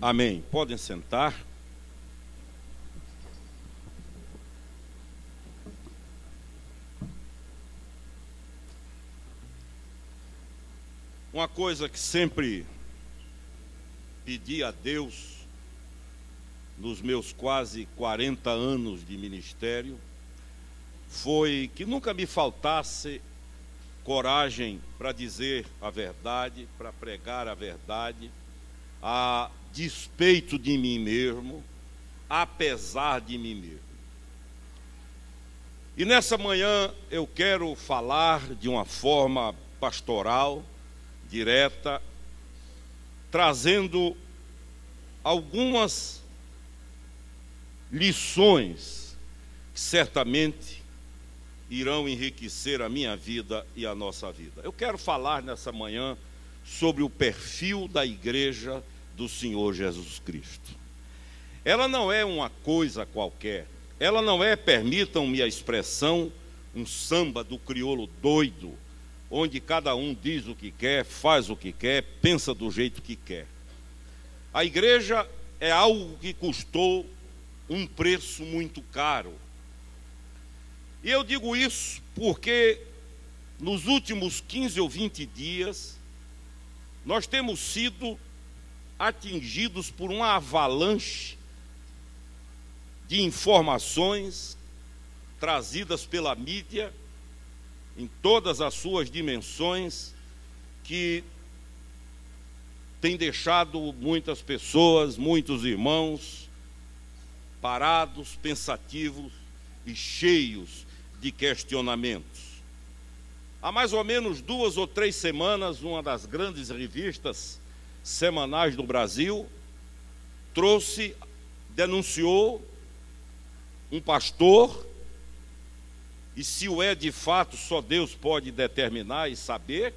Amém. Podem sentar. Uma coisa que sempre pedi a Deus nos meus quase 40 anos de ministério foi que nunca me faltasse coragem para dizer a verdade, para pregar a verdade, a despeito de mim mesmo, apesar de mim mesmo. E nessa manhã eu quero falar de uma forma pastoral, direta, trazendo algumas lições que certamente irão enriquecer a minha vida e a nossa vida. Eu quero falar nessa manhã sobre o perfil da igreja do Senhor Jesus Cristo. Ela não é uma coisa qualquer, ela não é, permitam-me a expressão, um samba do crioulo doido, onde cada um diz o que quer, faz o que quer, pensa do jeito que quer. A igreja é algo que custou um preço muito caro. E eu digo isso porque nos últimos 15 ou 20 dias nós temos sido atingidos por uma avalanche de informações trazidas pela mídia em todas as suas dimensões, que tem deixado muitas pessoas, muitos irmãos parados, pensativos e cheios de questionamentos. Há mais ou menos 2 ou 3 semanas, uma das grandes revistas semanais do Brasil denunciou um pastor, e se o é de fato, só Deus pode determinar e saber,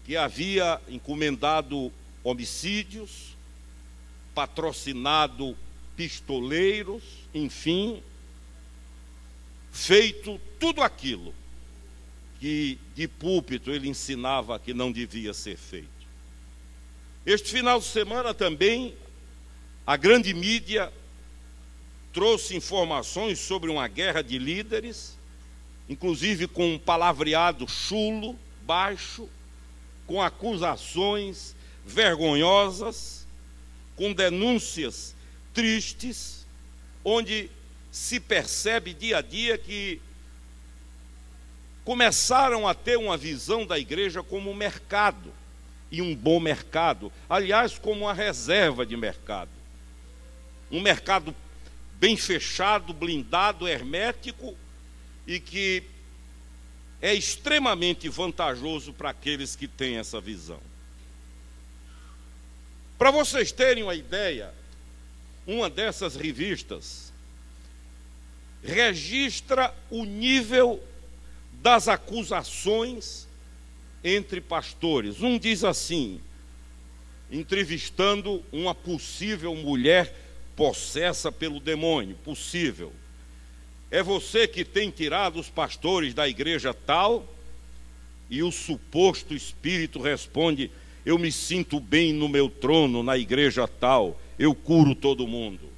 que havia encomendado homicídios, patrocinado pistoleiros, enfim, feito tudo aquilo que de púlpito ele ensinava que não devia ser feito. Este final de semana também, a grande mídia trouxe informações sobre uma guerra de líderes, inclusive com um palavreado chulo, baixo, com acusações vergonhosas, com denúncias tristes, onde se percebe dia a dia que começaram a ter uma visão da igreja como um mercado, e um bom mercado, aliás, como uma reserva de mercado. Um mercado bem fechado, blindado, hermético, e que é extremamente vantajoso para aqueles que têm essa visão. Para vocês terem uma ideia, uma dessas revistas registra o nível das acusações entre pastores. Um diz assim, entrevistando uma possível mulher possessa pelo demônio, possível: é você que tem tirado os pastores da igreja tal? E o suposto espírito responde: eu me sinto bem no meu trono na igreja tal, eu curo todo mundo.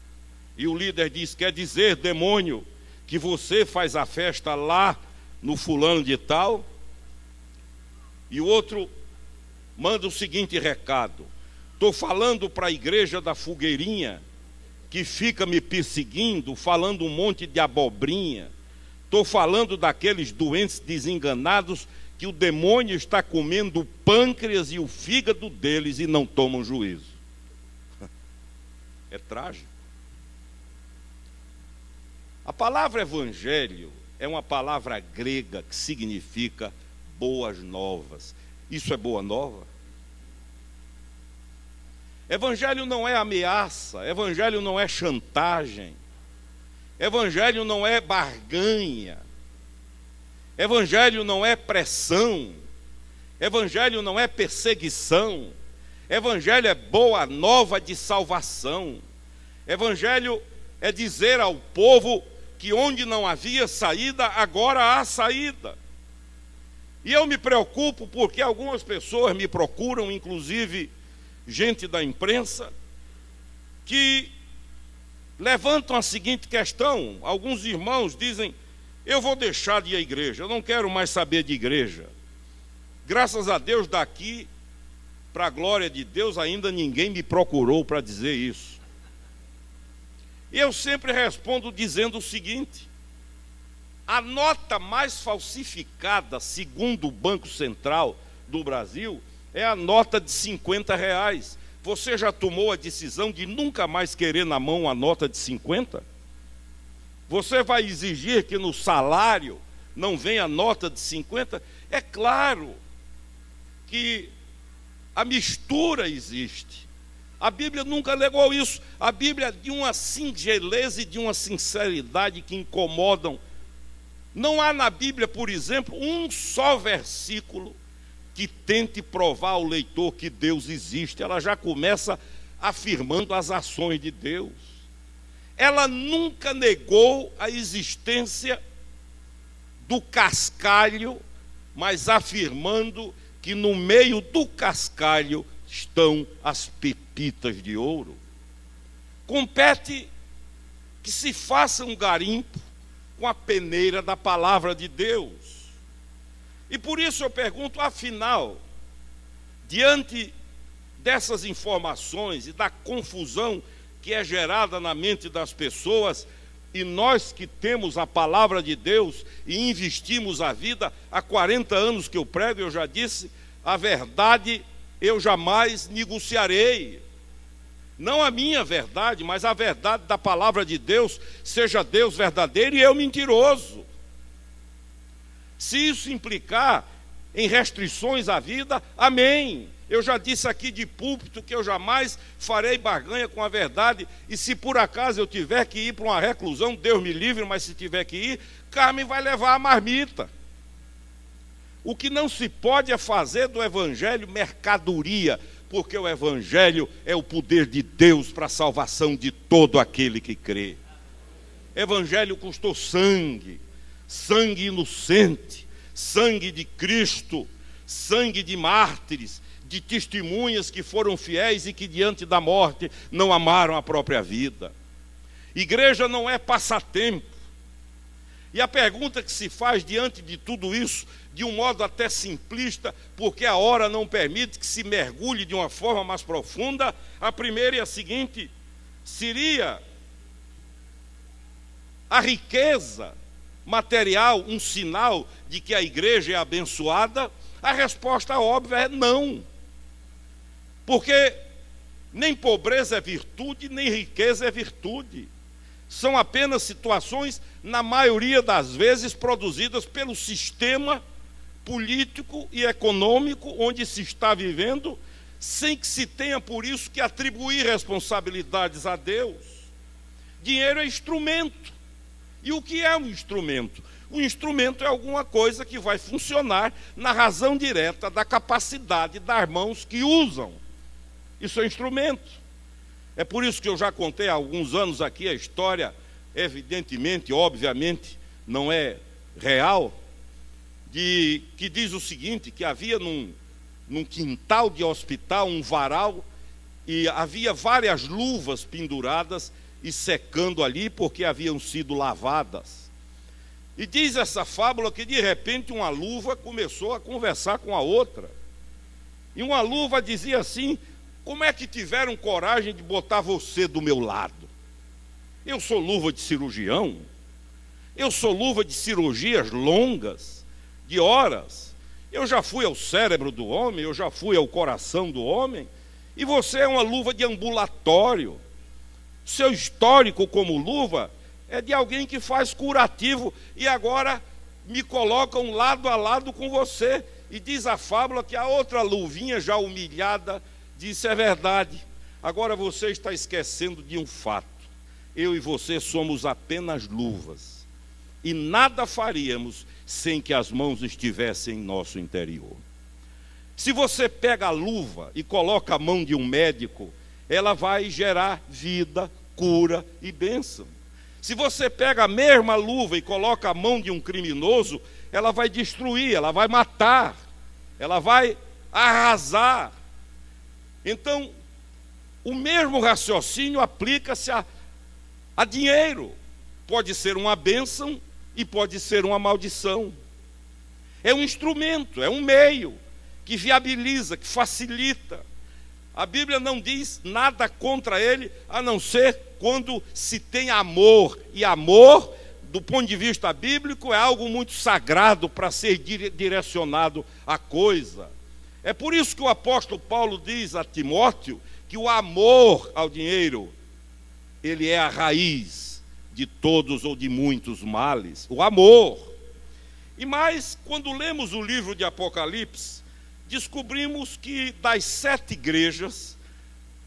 E o líder diz: quer dizer, demônio, que você faz a festa lá no fulano de tal? E o outro manda o seguinte recado: estou falando para a igreja da Fogueirinha, que fica me perseguindo, falando um monte de abobrinha. Estou falando daqueles doentes desenganados que o demônio está comendo o pâncreas e o fígado deles e não tomam juízo. É trágico. A palavra evangelho é uma palavra grega que significa boas novas. Isso é boa nova? Evangelho não é ameaça, evangelho não é chantagem, evangelho não é barganha, evangelho não é pressão, evangelho não é perseguição, evangelho é boa nova de salvação. Evangelho é dizer ao povo que onde não havia saída, agora há saída. E eu me preocupo porque algumas pessoas me procuram, inclusive gente da imprensa, que levantam a seguinte questão. Alguns irmãos dizem: eu vou deixar de ir à igreja, eu não quero mais saber de igreja. Graças a Deus, daqui, para a glória de Deus, ainda ninguém me procurou para dizer isso. E eu sempre respondo dizendo o seguinte: a nota mais falsificada, segundo o Banco Central do Brasil, é a nota de R$50. Você já tomou a decisão de nunca mais querer na mão a nota de 50? Você vai exigir que no salário não venha a nota de 50? É claro que a mistura existe. A Bíblia nunca negou isso. A Bíblia é de uma singeleza e de uma sinceridade que incomodam. Não há na Bíblia, por exemplo, um só versículo que tente provar ao leitor que Deus existe. Ela já começa afirmando as ações de Deus. Ela nunca negou a existência do cascalho, mas afirmando que no meio do cascalho estão as pepitas de ouro. Compete que se faça um garimpo com a peneira da palavra de Deus. E por isso eu pergunto, afinal, diante dessas informações e da confusão que é gerada na mente das pessoas, e nós que temos a palavra de Deus e investimos a vida, há 40 anos que eu prego, eu já disse, a verdade eu jamais negociarei. Não a minha verdade, mas a verdade da palavra de Deus, seja Deus verdadeiro e eu mentiroso. Se isso implicar em restrições à vida, amém. Eu já disse aqui de púlpito que eu jamais farei barganha com a verdade, e se por acaso eu tiver que ir para uma reclusão, Deus me livre, mas se tiver que ir, Carmen vai levar a marmita. O que não se pode é fazer do evangelho mercadoria, porque o evangelho é o poder de Deus para a salvação de todo aquele que crê. Evangelho custou sangue, sangue inocente, sangue de Cristo, sangue de mártires, de testemunhas que foram fiéis e que diante da morte não amaram a própria vida. Igreja não é passatempo. E a pergunta que se faz diante de tudo isso, de um modo até simplista, porque a hora não permite que se mergulhe de uma forma mais profunda, a primeira é a seguinte: seria a riqueza material um sinal de que a igreja é abençoada? A resposta óbvia é não. Porque nem pobreza é virtude, nem riqueza é virtude. São apenas situações, na maioria das vezes, produzidas pelo sistema político e econômico onde se está vivendo, sem que se tenha por isso que atribuir responsabilidades a Deus. Dinheiro é instrumento. E o que é um instrumento? O instrumento é alguma coisa que vai funcionar na razão direta da capacidade das mãos que usam. Isso é instrumento. É por isso que eu já contei há alguns anos aqui a história, evidentemente, obviamente, não é real, que diz o seguinte, que havia num quintal de hospital um varal e havia várias luvas penduradas e secando ali porque haviam sido lavadas. E diz essa fábula que de repente uma luva começou a conversar com a outra. E uma luva dizia assim: como é que tiveram coragem de botar você do meu lado? Eu sou luva de cirurgião, eu sou luva de cirurgias longas, de horas. Eu já fui ao cérebro do homem, eu já fui ao coração do homem, e você é uma luva de ambulatório. Seu histórico como luva é de alguém que faz curativo, e agora me colocam lado a lado com você. E diz a fábula que a outra luvinha, já humilhada, disse: é verdade, agora você está esquecendo de um fato. Eu e você somos apenas luvas, e nada faríamos sem que as mãos estivessem em nosso interior. Se você pega a luva e coloca a mão de um médico, ela vai gerar vida, cura e bênção. Se você pega a mesma luva e coloca a mão de um criminoso, ela vai destruir, ela vai matar, ela vai arrasar. Então, O mesmo raciocínio aplica-se a dinheiro. Pode ser uma bênção e pode ser uma maldição. É um instrumento, é um meio que viabiliza, que facilita. A Bíblia não diz nada contra ele, a não ser quando se tem amor. E amor, do ponto de vista bíblico, é algo muito sagrado para ser direcionado à coisa. É por isso que o apóstolo Paulo diz a Timóteo que o amor ao dinheiro, ele é a raiz de todos ou de muitos males. O amor. E mais, quando lemos o livro de Apocalipse, descobrimos que das 7 igrejas,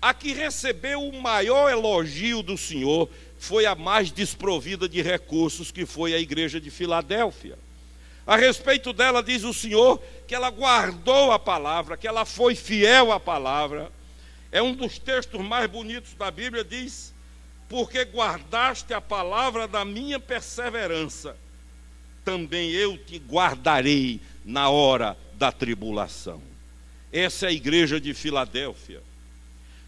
a que recebeu o maior elogio do Senhor foi a mais desprovida de recursos, que foi a igreja de Filadélfia. A respeito dela, diz o Senhor que ela guardou a palavra, que ela foi fiel à palavra. É um dos textos mais bonitos da Bíblia, diz: porque guardaste a palavra da minha perseverança, também eu te guardarei na hora da tribulação. Essa é a igreja de Filadélfia.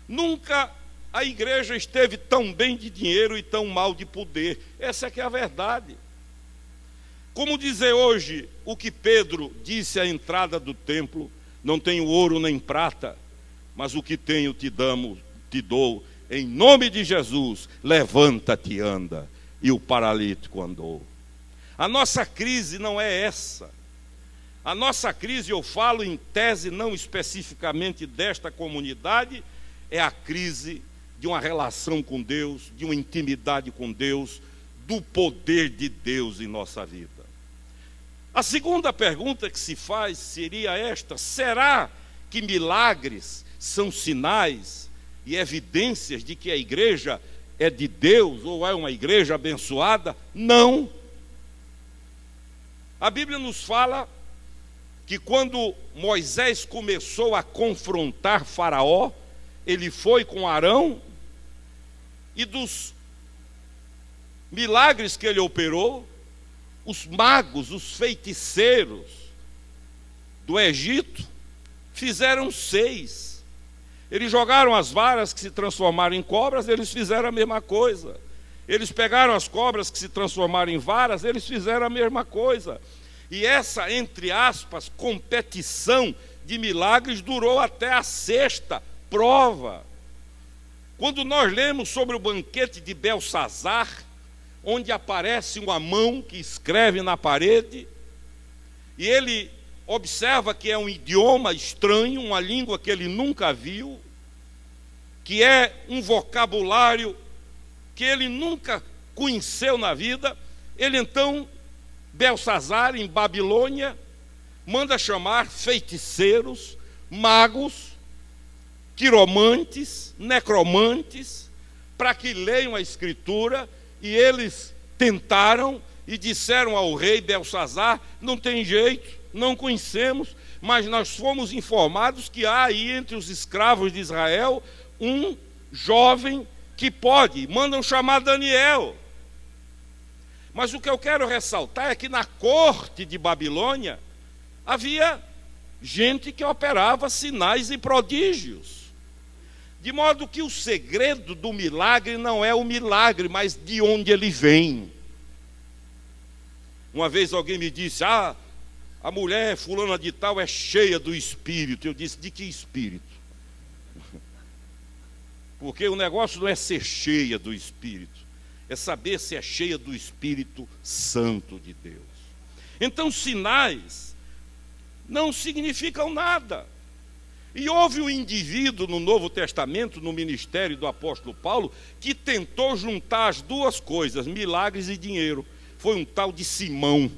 Nunca a igreja esteve tão bem de dinheiro e tão mal de poder. Essa é que é a verdade. Como dizer hoje o que Pedro disse à entrada do templo: não tenho ouro nem prata, mas o que tenho te dou, em nome de Jesus, levanta-te e anda. E o paralítico andou. A nossa crise não é essa. A nossa crise, eu falo em tese não especificamente desta comunidade, é a crise de uma relação com Deus, de uma intimidade com Deus, do poder de Deus em nossa vida. A segunda pergunta que se faz seria esta: será que milagres são sinais e evidências de que a igreja é de Deus ou é uma igreja abençoada? Não. A Bíblia nos fala que quando Moisés começou a confrontar Faraó, ele foi com Arão, e dos milagres que ele operou, os magos, os feiticeiros do Egito, fizeram 6. Eles jogaram as varas que se transformaram em cobras, eles fizeram a mesma coisa. Eles pegaram as cobras que se transformaram em varas, eles fizeram a mesma coisa. E essa, entre aspas, competição de milagres durou até a 6ª prova. Quando nós lemos sobre o banquete de Belsazar, onde aparece uma mão que escreve na parede, e ele observa que é um idioma estranho, uma língua que ele nunca viu, que é um vocabulário que ele nunca conheceu na vida. Ele então, Belsazar, em Babilônia, manda chamar feiticeiros, magos, quiromantes, necromantes, para que leiam a Escritura, e eles tentaram e disseram ao rei Belsazar: não tem jeito, não conhecemos, mas nós fomos informados que há aí entre os escravos de Israel um jovem que pode, mandam chamar Daniel. Mas o que eu quero ressaltar é que na corte de Babilônia havia gente que operava sinais e prodígios. De modo que o segredo do milagre não é o milagre, mas de onde ele vem. Uma vez alguém me disse: a mulher fulana de tal é cheia do Espírito. Eu disse: de que Espírito? Porque o negócio não é ser cheia do Espírito, é saber se é cheia do Espírito Santo de Deus. Então, sinais não significam nada. E houve um indivíduo no Novo Testamento, no ministério do apóstolo Paulo, que tentou juntar as duas coisas, milagres e dinheiro. Foi um tal de Simão.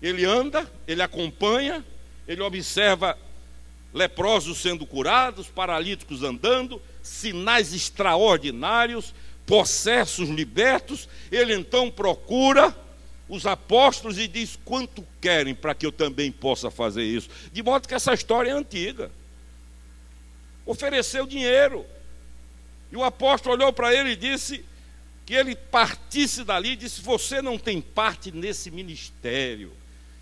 Ele anda, ele acompanha, ele observa leprosos sendo curados, paralíticos andando, sinais extraordinários, possessos libertos. Ele então procura os apóstolos e diz: quanto querem para que eu também possa fazer isso? De modo que essa história é antiga. Ofereceu dinheiro, e o apóstolo olhou para ele e disse que ele partisse dali, e disse: você não tem parte nesse ministério,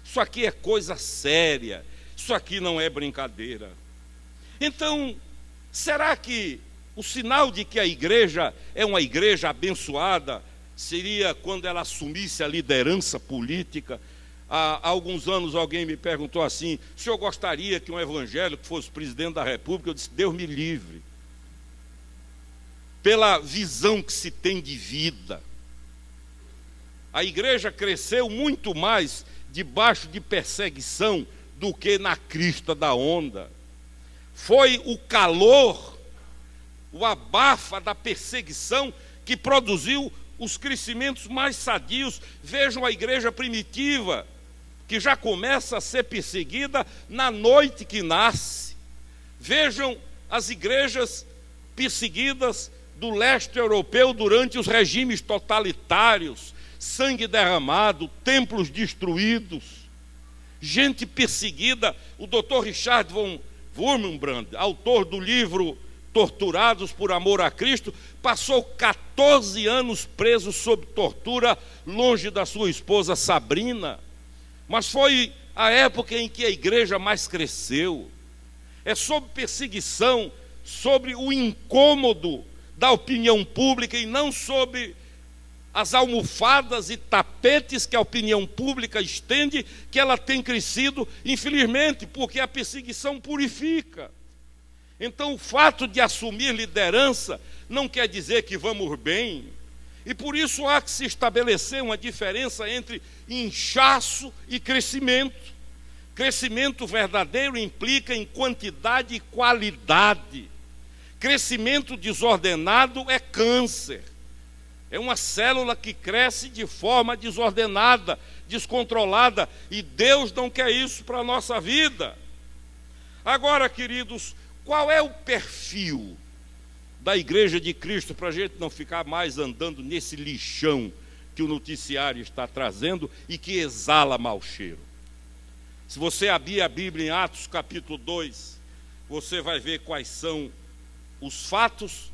isso aqui é coisa séria, isso aqui não é brincadeira. Então, Será que o sinal de que a igreja é uma igreja abençoada seria quando ela assumisse a liderança política? Há alguns anos alguém me perguntou assim: o senhor gostaria que um evangélico fosse presidente da República? Eu disse: Deus me livre. Pela visão que se tem de vida. A igreja cresceu muito mais debaixo de perseguição do que na crista da onda. Foi o calor, o abafa da perseguição que produziu os crescimentos mais sadios. Vejam a igreja primitiva, que já começa a ser perseguida na noite que nasce. Vejam as igrejas perseguidas do leste europeu durante os regimes totalitários, sangue derramado, templos destruídos, gente perseguida. O Dr. Richard von Wurmbrand, autor do livro Torturados por Amor a Cristo, passou 14 anos preso sob tortura, longe da sua esposa Sabrina. Mas foi a época em que a igreja mais cresceu. É sob perseguição, sobre o incômodo da opinião pública e não sob as almofadas e tapetes que a opinião pública estende, que ela tem crescido, infelizmente, porque a perseguição purifica. Então, o fato de assumir liderança não quer dizer que vamos bem, e por isso há que se estabelecer uma diferença entre inchaço e crescimento. Crescimento verdadeiro implica em quantidade e qualidade. Crescimento desordenado é câncer. É uma célula que cresce de forma desordenada, descontrolada, e Deus não quer isso para a nossa vida. Agora, queridos, qual é o perfil da Igreja de Cristo, para a gente não ficar mais andando nesse lixão que o noticiário está trazendo e que exala mau cheiro? Se você abrir a Bíblia em Atos capítulo 2, você vai ver quais são os fatos,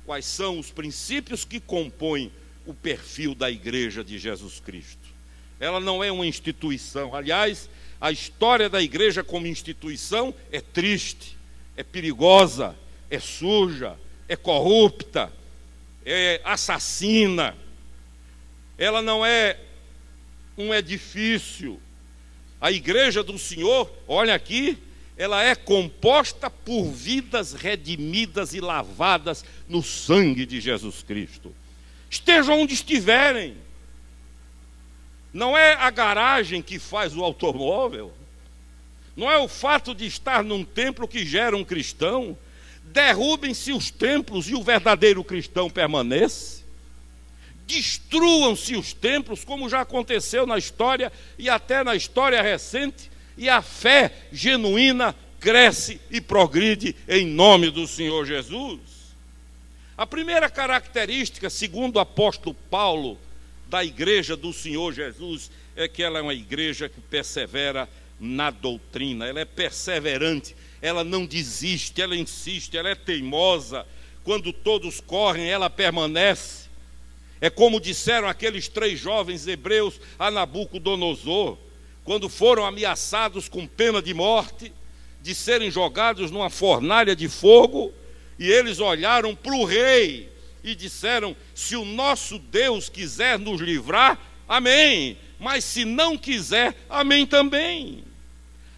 quais são os princípios que compõem o perfil da Igreja de Jesus Cristo. Ela não é uma instituição. Aliás, a história da igreja como instituição é triste, é perigosa, é suja, é corrupta, é assassina. Ela não é um edifício. A igreja do Senhor, olha aqui, ela é composta por vidas redimidas e lavadas no sangue de Jesus Cristo. Estejam onde estiverem. Não é a garagem que faz o automóvel. Não é o fato de estar num templo que gera um cristão. Derrubem-se os templos e o verdadeiro cristão permanece. Destruam-se os templos, como já aconteceu na história e até na história recente, e a fé genuína cresce e progride em nome do Senhor Jesus. A primeira característica, segundo o apóstolo Paulo, da igreja do Senhor Jesus, é que ela é uma igreja que persevera na doutrina. Ela é perseverante, ela não desiste, ela insiste, ela é teimosa. Quando todos correm, ela permanece. É como disseram aqueles 3 jovens hebreus a Nabucodonosor, quando foram ameaçados com pena de morte, de serem jogados numa fornalha de fogo, e eles olharam para o rei e disseram: se o nosso Deus quiser nos livrar, amém, mas se não quiser, amém também.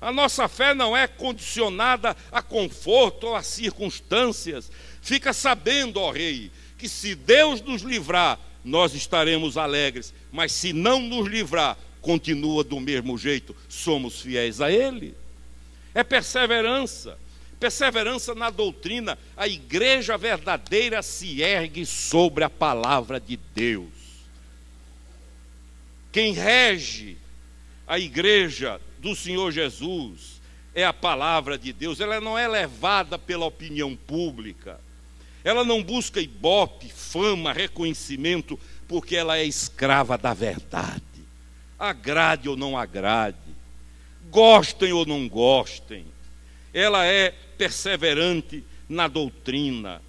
A nossa fé não é condicionada a conforto ou a circunstâncias. Fica sabendo, ó rei, que se Deus nos livrar, nós estaremos alegres, mas se não nos livrar, continua do mesmo jeito, somos fiéis a Ele. É perseverança, perseverança na doutrina. A igreja verdadeira se ergue sobre a palavra de Deus. Quem rege a igreja do Senhor Jesus é a palavra de Deus. Ela não é levada pela opinião pública. Ela não busca ibope, fama, reconhecimento, porque ela é escrava da verdade. Agrade ou não agrade, gostem ou não gostem, ela é perseverante na doutrina.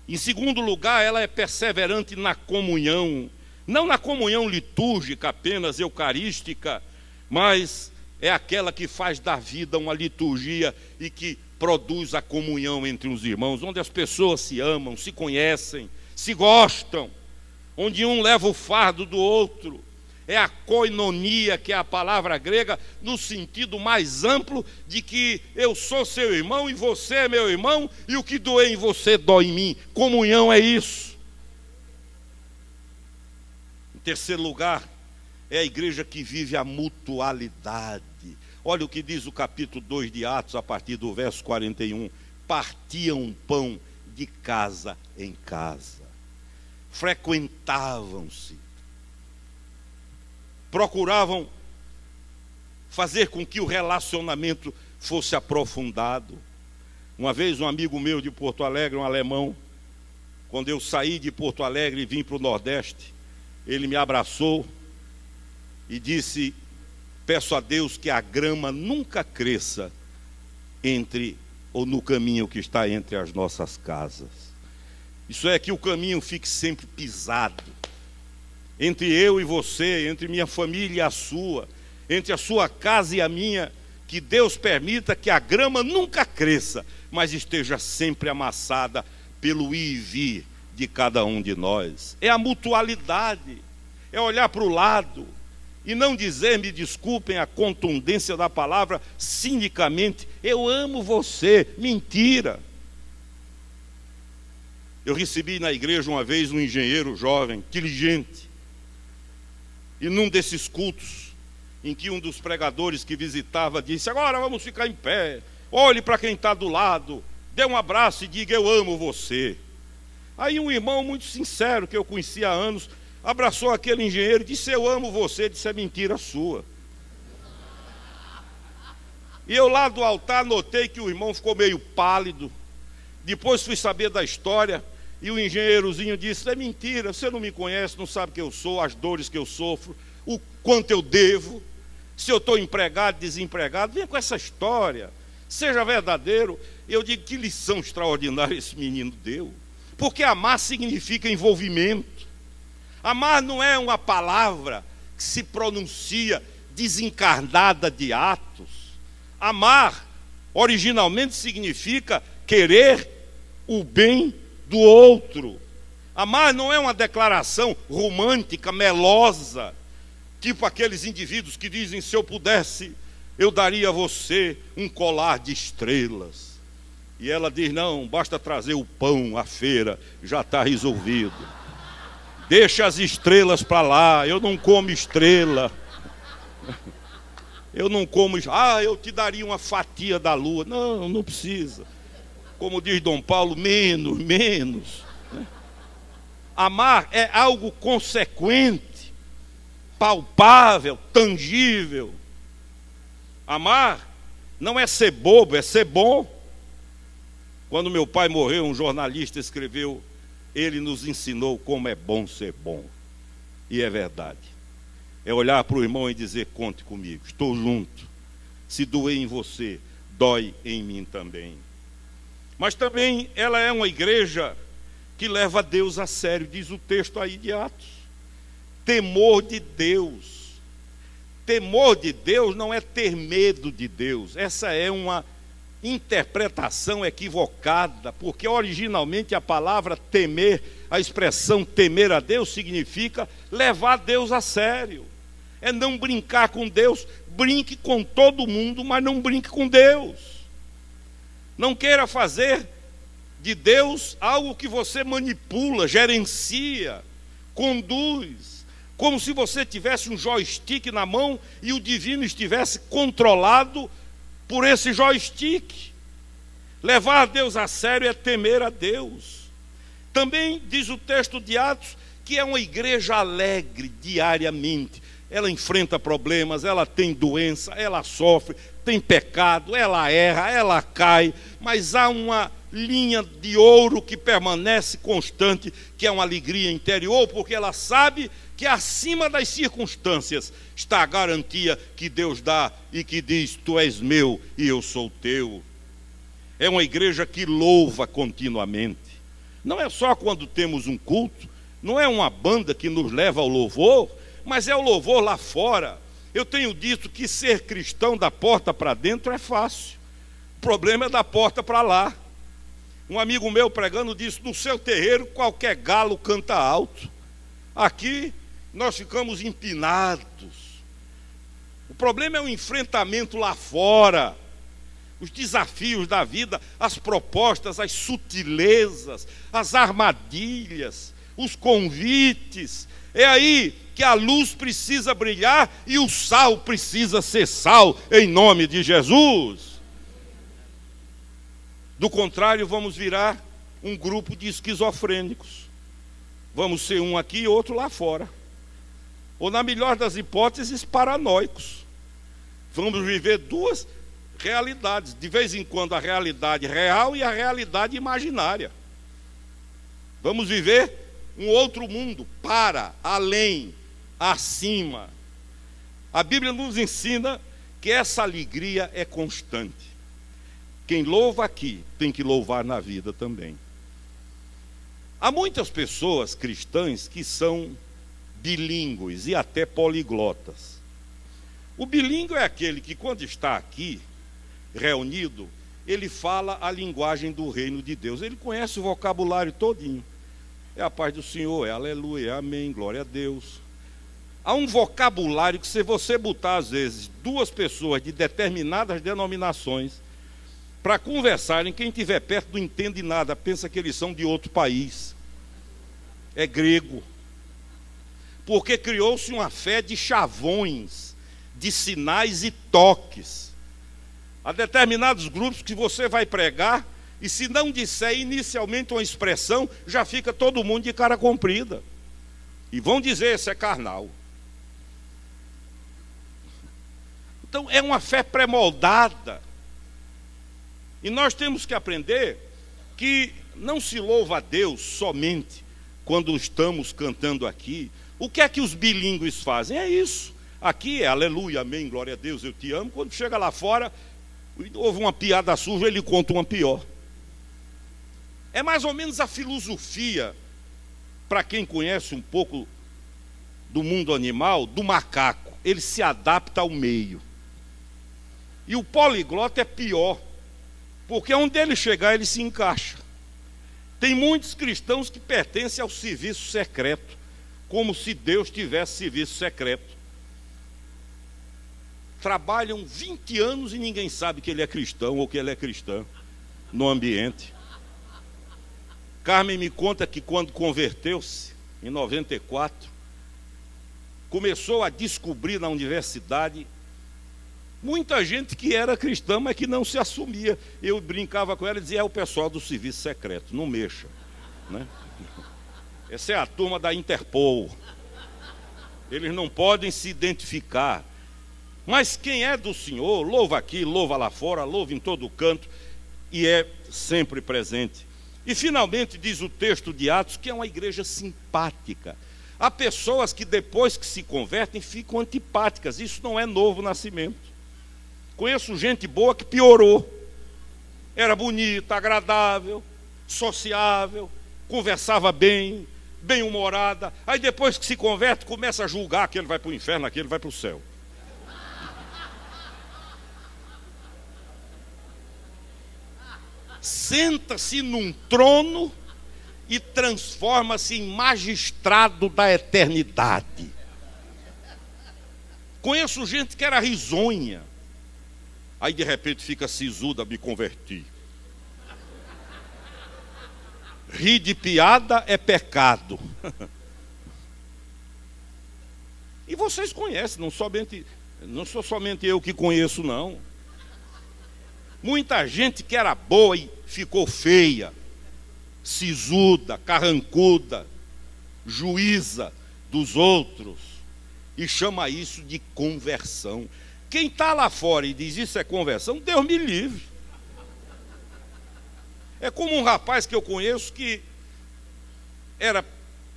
Em segundo lugar, ela é perseverante na comunhão, não na comunhão litúrgica apenas, eucarística, mas é aquela que faz da vida uma liturgia e que produz a comunhão entre os irmãos, onde as pessoas se amam, se conhecem, se gostam, onde um leva o fardo do outro. É a koinonia, que é a palavra grega, no sentido mais amplo de que eu sou seu irmão e você é meu irmão, e o que doer em você dói em mim. Comunhão é isso. Em terceiro lugar, é a igreja que vive a mutualidade. Olha o que diz o capítulo 2 de Atos, a partir do verso 41. Partiam pão de casa em casa, frequentavam-se, procuravam fazer com que o relacionamento fosse aprofundado. Uma vez um amigo meu de Porto Alegre, um alemão, quando eu saí de Porto Alegre e vim para o Nordeste, ele me abraçou e disse: peço a Deus que a grama nunca cresça entre ou no caminho que está entre as nossas casas. Isso é, que o caminho fique sempre pisado. Entre eu e você, entre minha família e a sua, entre a sua casa e a minha, que Deus permita que a grama nunca cresça, mas esteja sempre amassada pelo ir e vir de cada um de nós. É a mutualidade, é olhar para o lado e não dizer, me desculpem a contundência da palavra, cinicamente, eu amo você. Mentira. Eu recebi na igreja uma vez um engenheiro jovem, inteligente, e num desses cultos, em que um dos pregadores que visitava disse: agora vamos ficar em pé, olhe para quem está do lado, dê um abraço e diga: eu amo você. Aí um irmão muito sincero, que eu conhecia há anos, abraçou aquele engenheiro e disse: eu amo você. Disse: é mentira sua. E eu lá do altar notei que o irmão ficou meio pálido. Depois fui saber da história, e o engenheirozinho disse: é mentira, você não me conhece, não sabe quem eu sou, as dores que eu sofro, o quanto eu devo, se eu estou empregado, desempregado. Venha com essa história, seja verdadeiro. Eu digo: que lição extraordinária esse menino deu. Porque amar significa envolvimento. Amar não é uma palavra que se pronuncia desencarnada de atos. Amar originalmente significa querer o bem do outro. Amar não é uma declaração romântica, melosa, tipo aqueles indivíduos que dizem: se eu pudesse, eu daria a você um colar de estrelas. E ela diz: não, basta trazer o pão à feira, já está resolvido. Deixa as estrelas para lá, eu não como estrela. Eu não como, eu te daria uma fatia da lua. Não, não precisa. Como diz Dom Paulo, menos. Amar é algo consequente, palpável, tangível. Amar não é ser bobo, é ser bom. Quando meu pai morreu, um jornalista escreveu: ele nos ensinou como é bom ser bom. E é verdade. É olhar para o irmão e dizer: conte comigo, estou junto. Se doer em você, dói em mim também. Mas também ela é uma igreja que leva Deus a sério, diz o texto aí de Atos. Temor de Deus. Temor de Deus não é ter medo de Deus. Essa é uma interpretação equivocada, porque originalmente a palavra temer, a expressão temer a Deus, significa levar Deus a sério. É não brincar com Deus. Brinque com todo mundo, mas não brinque com Deus. Não queira fazer de Deus algo que você manipula, gerencia, conduz, como se você tivesse um joystick na mão e o divino estivesse controlado por esse joystick. Levar a Deus a sério é temer a Deus. Também diz o texto de Atos que é uma igreja alegre diariamente. Ela enfrenta problemas, ela tem doença, ela sofre, tem pecado, ela erra, ela cai, mas há uma linha de ouro que permanece constante, que é uma alegria interior, porque ela sabe que acima das circunstâncias está a garantia que Deus dá e que diz: tu és meu e eu sou teu. É uma igreja que louva continuamente. Não é só quando temos um culto, não é uma banda que nos leva ao louvor, mas é o louvor lá fora. Eu tenho dito que ser cristão da porta para dentro é fácil. problema é da porta para lá. Um amigo meu pregando disse: no seu terreiro qualquer galo canta alto. Aqui nós ficamos empinados. O problema é o enfrentamento lá fora, os desafios da vida, as propostas, as sutilezas, as armadilhas, os convites. É aí que a luz precisa brilhar e o sal precisa ser sal, em nome de Jesus. Do contrário, vamos virar um grupo de esquizofrênicos. Vamos ser um aqui e outro lá fora. Ou, na melhor das hipóteses, paranoicos. Vamos viver duas realidades. De vez em quando, a realidade real e a realidade imaginária. Vamos viver um outro mundo, para, além, acima. A Bíblia nos ensina que essa alegria é constante. Quem louva aqui tem que louvar na vida também. Há muitas pessoas cristãs que são bilíngues e até poliglotas. O bilíngue é aquele que, quando está aqui, reunido, ele fala a linguagem do reino de Deus. Ele conhece o vocabulário todinho. É a paz do Senhor, é aleluia, é amém, glória a Deus. Há um vocabulário que, se você botar, às vezes, duas pessoas de determinadas denominações para conversarem, quem estiver perto não entende nada, pensa que eles são de outro país. É grego. Porque criou-se uma fé de chavões, de sinais e toques. Há determinados grupos que você vai pregar, e se não disser inicialmente uma expressão, já fica todo mundo de cara comprida. E vão dizer: esse é carnal. Então é uma fé pré-moldada. E nós temos que aprender que não se louva a Deus somente quando estamos cantando aqui. O que é que os bilíngues fazem? É isso. Aqui é aleluia, amém, glória a Deus, eu te amo. Quando chega lá fora, houve uma piada suja, ele conta uma pior. É mais ou menos a filosofia, para quem conhece um pouco do mundo animal, do macaco. Ele se adapta ao meio. E o poliglota é pior, porque onde ele chegar, ele se encaixa. Tem muitos cristãos que pertencem ao serviço secreto, como se Deus tivesse serviço secreto. Trabalham 20 anos e ninguém sabe que ele é cristão ou que ele é cristã no ambiente. Carmen me conta que quando converteu-se, em 94, começou a descobrir na universidade muita gente que era cristã, mas que não se assumia. Eu brincava com ela e dizia: é o pessoal do serviço secreto, não mexa, né? Essa é a turma da Interpol. Eles não podem se identificar. Mas quem é do Senhor, louva aqui, louva lá fora, louva em todo canto, e é sempre presente. E finalmente diz o texto de Atos que é uma igreja simpática. Há pessoas que depois que se convertem ficam antipáticas. Isso não é novo nascimento. Conheço gente boa que piorou. Era bonita, agradável, sociável, conversava bem, bem-humorada. Aí depois que se converte, começa a julgar: aquele vai para o inferno, aquele vai para o céu. Senta-se num trono e transforma-se em magistrado da eternidade. Conheço gente que era risonha, aí de repente fica sisuda: me converti. Rir de piada é pecado. E vocês conhecem, não sou somente eu que conheço, não. Muita gente que era boa e ficou feia, sisuda, carrancuda, juíza dos outros, e chama isso de conversão. Quem está lá fora e diz isso é conversão, Deus me livre. É como um rapaz que eu conheço que era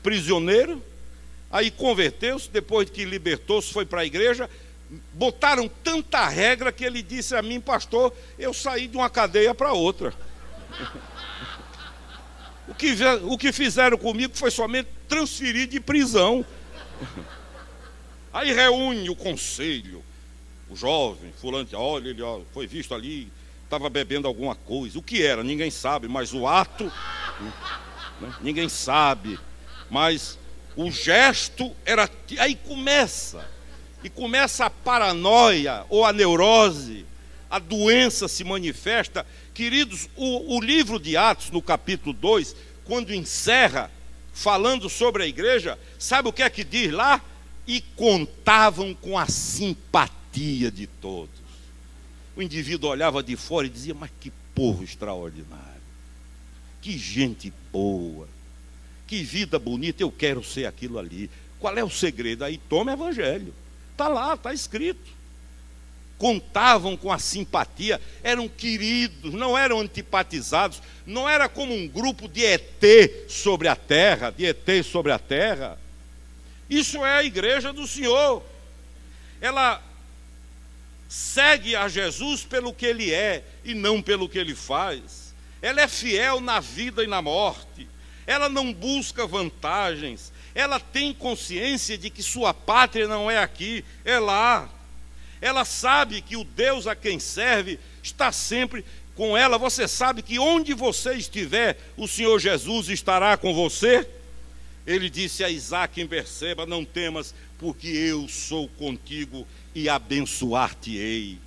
prisioneiro, aí converteu-se, depois que libertou-se, foi para a igreja. Botaram tanta regra que ele disse a mim: pastor, eu saí de uma cadeia para outra. O que fizeram comigo foi somente transferir de prisão. Aí reúne o conselho, o jovem, fulano, olha, ele foi visto ali, estava bebendo alguma coisa. O que era? Ninguém sabe, mas o ato, né? Ninguém sabe. Mas o gesto era... Aí começa a paranoia ou a neurose, a doença se manifesta. Queridos, o livro de Atos, no capítulo 2, quando encerra, falando sobre a igreja, sabe o que é que diz lá? E contavam com a simpatia de todos. O indivíduo olhava de fora e dizia, mas que povo extraordinário, que gente boa, que vida bonita, eu quero ser aquilo ali. Qual é o segredo? Aí toma o evangelho, está lá, está escrito. Contavam com a simpatia, eram queridos, não eram antipatizados, não era como um grupo de ET sobre a terra, Isso é a igreja do Senhor. Ela segue a Jesus pelo que Ele é e não pelo que Ele faz. Ela é fiel na vida e na morte. Ela não busca vantagens. Ela tem consciência de que sua pátria não é aqui, é lá. Ela sabe que o Deus a quem serve está sempre com ela. Você sabe que onde você estiver, o Senhor Jesus estará com você? Ele disse a Isaac em Berseba, não temas, porque eu sou contigo e abençoar-te-ei.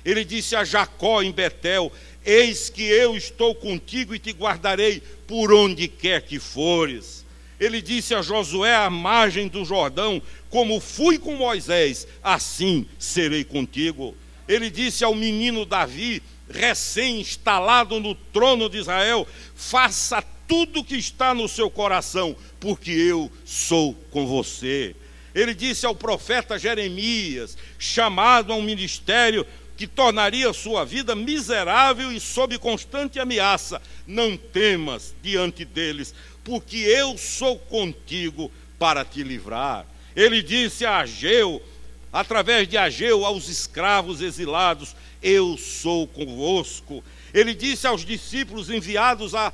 Ele disse a Jacó em Betel, eis que eu estou contigo e te guardarei por onde quer que fores. Ele disse a Josué à margem do Jordão, como fui com Moisés, assim serei contigo. Ele disse ao menino Davi, recém-instalado no trono de Israel, faça tudo o que está no seu coração, porque eu sou com você. Ele disse ao profeta Jeremias, chamado a um ministério que tornaria sua vida miserável e sob constante ameaça, não temas diante deles, porque eu sou contigo para te livrar. Ele disse a Ageu, através de Ageu, aos escravos exilados, eu sou convosco. Ele disse aos discípulos enviados a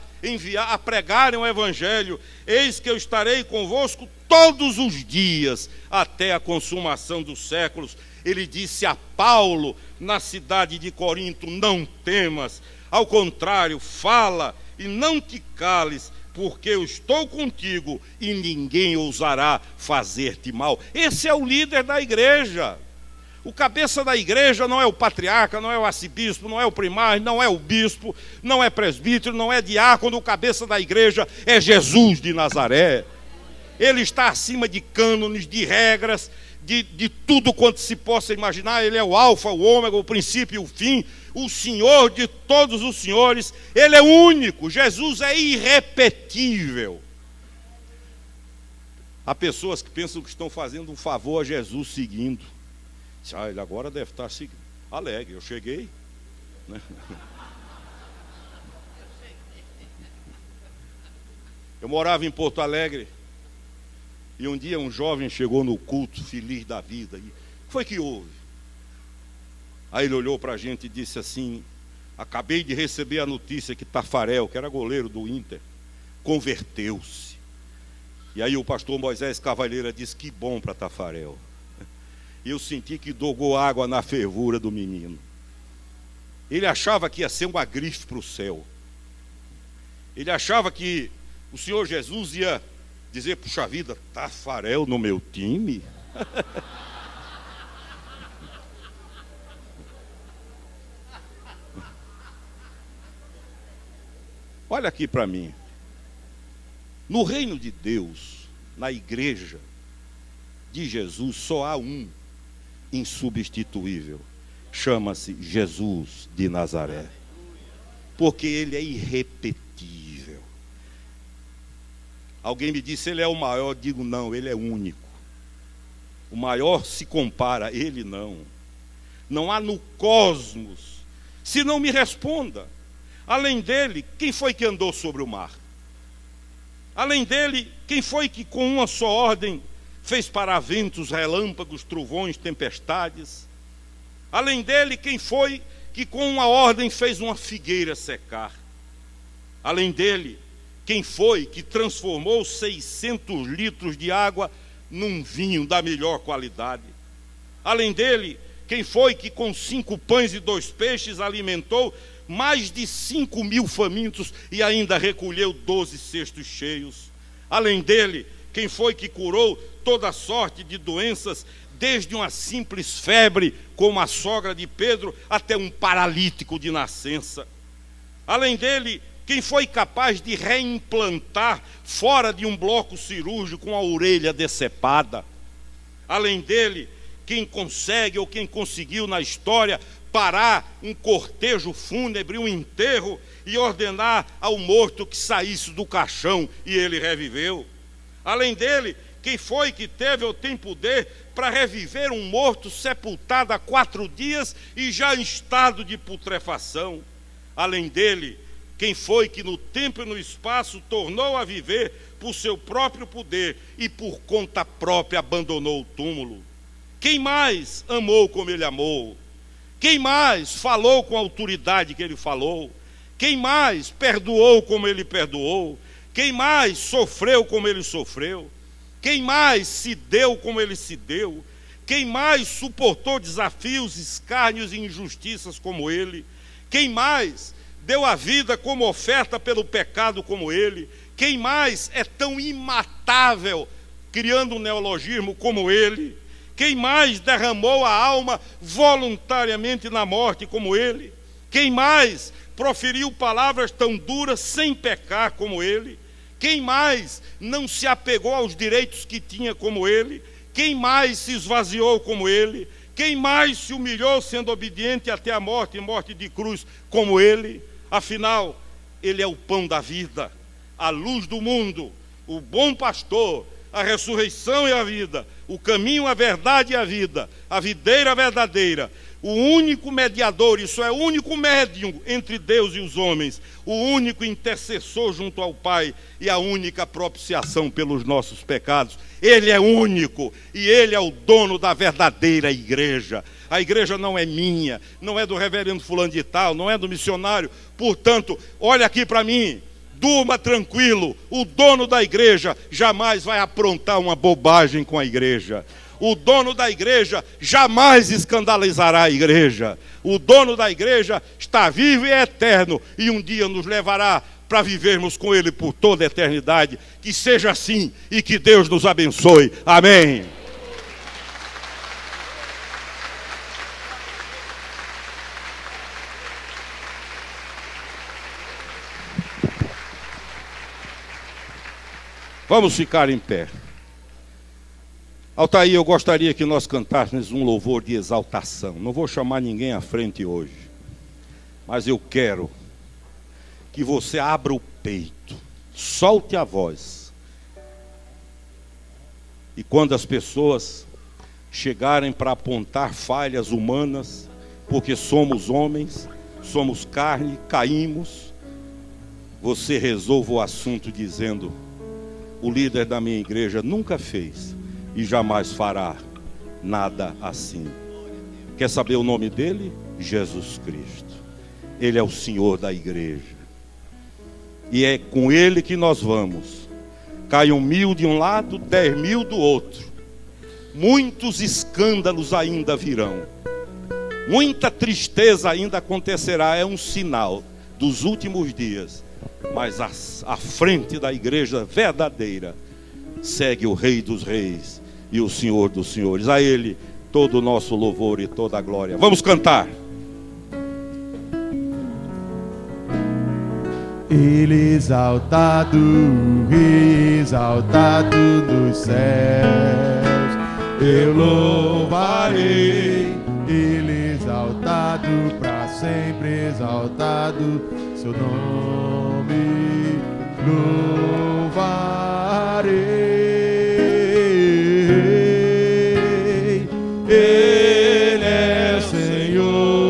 pregarem o evangelho, eis que eu estarei convosco todos os dias, até a consumação dos séculos. Ele disse a Paulo, na cidade de Corinto, não temas, ao contrário, fala e não te cales, porque eu estou contigo e ninguém ousará fazer-te mal. Esse é o líder da igreja. O cabeça da igreja não é o patriarca, não é o arcebispo, não é o primário, não é o bispo, não é presbítero, não é diácono. O cabeça da igreja é Jesus de Nazaré. Ele está acima de cânones, de regras, de tudo quanto se possa imaginar. Ele é o alfa, o ômega, o princípio e o fim, o Senhor de todos os senhores. Ele é único, Jesus é irrepetível. Há pessoas que pensam que estão fazendo um favor a Jesus seguindo. Ele agora deve estar seguindo. Alegre, eu cheguei, né? Eu morava em Porto Alegre e um dia um jovem chegou no culto feliz da vida. E o que foi que houve? Aí ele olhou para a gente e disse assim, acabei de receber a notícia que Tafarel, que era goleiro do Inter, converteu-se. E aí o pastor Moisés Cavalheira disse, que bom para Tafarel. E eu senti que dogou água na fervura do menino. Ele achava que ia ser uma grife para o céu. Ele achava que o Senhor Jesus ia dizer, puxa vida, Tafarel no meu time? Olha aqui para mim. No reino de Deus, na igreja de Jesus, só há um insubstituível, chama-se Jesus de Nazaré, porque ele é irrepetível. Alguém me disse, ele é o maior. Eu digo, não, ele é único. O maior se compara, ele não. Não há no cosmos. Se não me responda, além dele, quem foi que andou sobre o mar? Além dele, quem foi que com uma só ordem fez parar ventos, relâmpagos, trovões, tempestades? Além dele, quem foi que com uma ordem fez uma figueira secar? Além dele, quem foi que transformou 600 litros de água num vinho da melhor qualidade? Além dele, quem foi que com 5 pães e 2 peixes alimentou mais de 5.000 famintos e ainda recolheu 12 cestos cheios. Além dele, quem foi que curou toda sorte de doenças, desde uma simples febre, como a sogra de Pedro, até um paralítico de nascença? Além dele, quem foi capaz de reimplantar fora de um bloco cirúrgico a orelha decepada? Além dele, quem consegue ou quem conseguiu na história parar um cortejo fúnebre, um enterro, e ordenar ao morto que saísse do caixão e ele reviveu? Além dele, quem foi que teve ou tem poder para reviver um morto sepultado há 4 dias e já em estado de putrefação? Além dele, quem foi que no tempo e no espaço tornou a viver por seu próprio poder e por conta própria abandonou o túmulo? Quem mais amou como ele amou? Quem mais falou com a autoridade que ele falou? Quem mais perdoou como ele perdoou? Quem mais sofreu como ele sofreu? Quem mais se deu como ele se deu? Quem mais suportou desafios, escárnios e injustiças como ele? Quem mais deu a vida como oferta pelo pecado como ele? Quem mais é tão imatável, criando um neologismo, como ele? Quem mais derramou a alma voluntariamente na morte como ele? Quem mais proferiu palavras tão duras sem pecar como ele? Quem mais não se apegou aos direitos que tinha como ele? Quem mais se esvaziou como ele? Quem mais se humilhou sendo obediente até a morte, e morte de cruz, como ele? Afinal, ele é o pão da vida, a luz do mundo, o bom pastor, a ressurreição e a vida, o caminho, a verdade e a vida, a videira verdadeira, o único mediador, isso é, o único médium entre Deus e os homens, o único intercessor junto ao Pai e a única propiciação pelos nossos pecados. Ele é único e ele é o dono da verdadeira igreja. A igreja não é minha, não é do reverendo fulano de tal, não é do missionário. Portanto, olha aqui para mim, durma tranquilo, o dono da igreja jamais vai aprontar uma bobagem com a igreja. O dono da igreja jamais escandalizará a igreja. O dono da igreja está vivo e é eterno, e um dia nos levará para vivermos com ele por toda a eternidade. Que seja assim e que Deus nos abençoe. Amém. Vamos ficar em pé. Altair, eu gostaria que nós cantássemos um louvor de exaltação. Não vou chamar ninguém à frente hoje, mas eu quero que você abra o peito, solte a voz. E quando as pessoas chegarem para apontar falhas humanas, porque somos homens, somos carne, caímos, você resolva o assunto dizendo: o líder da minha igreja nunca fez e jamais fará nada assim. Quer saber o nome dele? Jesus Cristo. Ele é o Senhor da igreja. E é com ele que nós vamos. Caiam 1.000 de um lado, 10.000 do outro. Muitos escândalos ainda virão. Muita tristeza ainda acontecerá. É um sinal dos últimos dias. Mas à frente da igreja verdadeira segue o Rei dos Reis e o Senhor dos Senhores. A ele todo o nosso louvor e toda a glória. Vamos cantar. Ele exaltado, Rei exaltado nos céus, eu louvarei. Ele exaltado, para sempre exaltado, seu nome glorificarei.